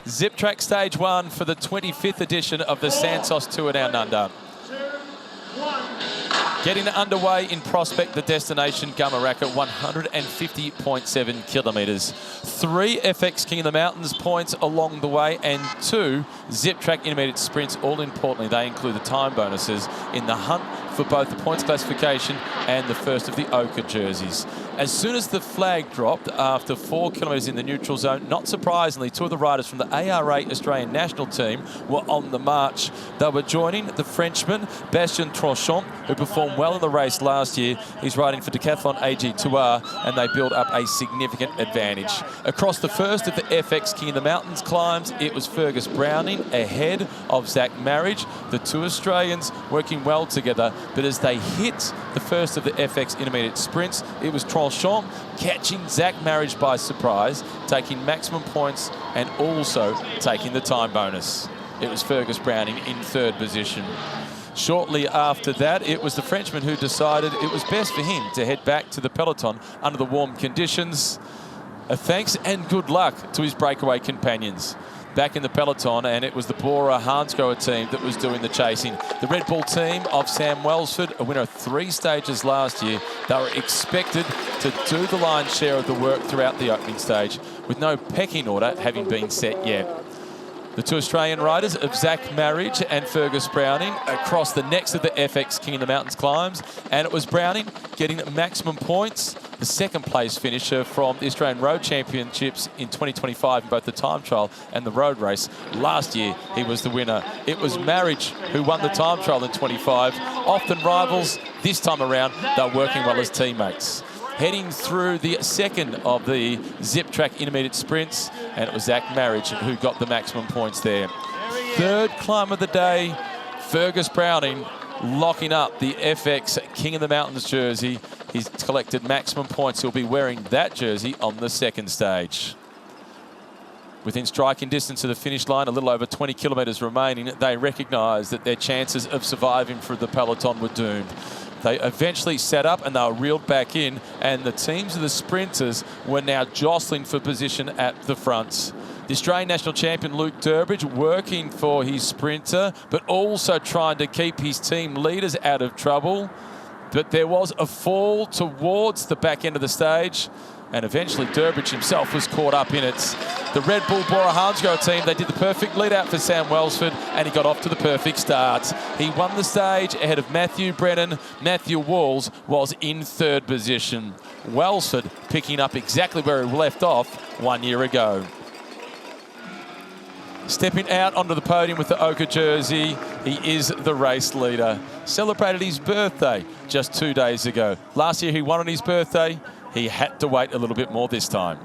Zip Track Stage 1 for the 25th edition of the Santos Tour Down Under. Getting underway in Prospect, the destination, Gumeracha, 150.7 kilometres. 3 FX King of the Mountains points along the way and 2 Zip Track intermediate sprints. All importantly, they include the time bonuses in the hunt for both the points classification and the first of the ochre jerseys. As soon as the flag dropped after 4 kilometres in the neutral zone, not surprisingly, 2 of the riders from the ARA Australian national team were on the march. They were joining the Frenchman, Bastien Tranchant, who performed well in the race last year. He's riding for Decathlon AG Tour, and they build up a significant advantage. Across the first of the FX King of the Mountains climbs, it was Fergus Browning ahead of Zach Marriage. The 2 Australians working well together, but as they hit the first of the FX intermediate sprints, it was Tranchant catching Zach Marriage by surprise, taking maximum points and also taking the time bonus. It was Fergus Browning in 3rd position. Shortly after that, it was the Frenchman who decided it was best for him to head back to the peloton under the warm conditions. A thanks and good luck to his breakaway companions back in the peloton, and it was the Bora Hansgrohe team that was doing the chasing. The Red Bull team of Sam Welsford, a winner of 3 stages last year, they were expected to do the lion's share of the work throughout the opening stage, with no pecking order having been set yet. The 2 Australian riders of Zach Marriage and Fergus Browning across the next of the FX King of the Mountains climbs, and it was Browning getting maximum points, the 2nd place finisher from the Australian Road Championships in 2025 in both the time trial and the road race. Last year, he was the winner. It was Marriage who won the time trial in 25. Often rivals, this time around, they're working well as teammates. Heading through the 2nd of the Zip Track intermediate sprints, and it was Zach Marriage who got the maximum points there. 3rd climb of the day, Fergus Browning locking up the FX King of the Mountains jersey. He's collected maximum points. He'll be wearing that jersey on the 2nd stage. Within striking distance of the finish line, a little over 20 kilometres remaining, they recognised that their chances of surviving for the peloton were doomed. They eventually sat up and they were reeled back in, and the teams of the sprinters were now jostling for position at the fronts. The Australian national champion Luke Durbridge working for his sprinter, but also trying to keep his team leaders out of trouble. But there was a fall towards the back end of the stage, and eventually Durbridge himself was caught up in it. The Red Bull Bora Hansgrohe team, they did the perfect lead out for Sam Welsford, and he got off to the perfect start. He won the stage ahead of Matthew Brennan. Matthew Walls was in 3rd position. Welsford picking up exactly where he left off 1 year ago. Stepping out onto the podium with the ochre jersey, he is the race leader. Celebrated his birthday just 2 days ago. Last year he won on his birthday. He had to wait a little bit more this time.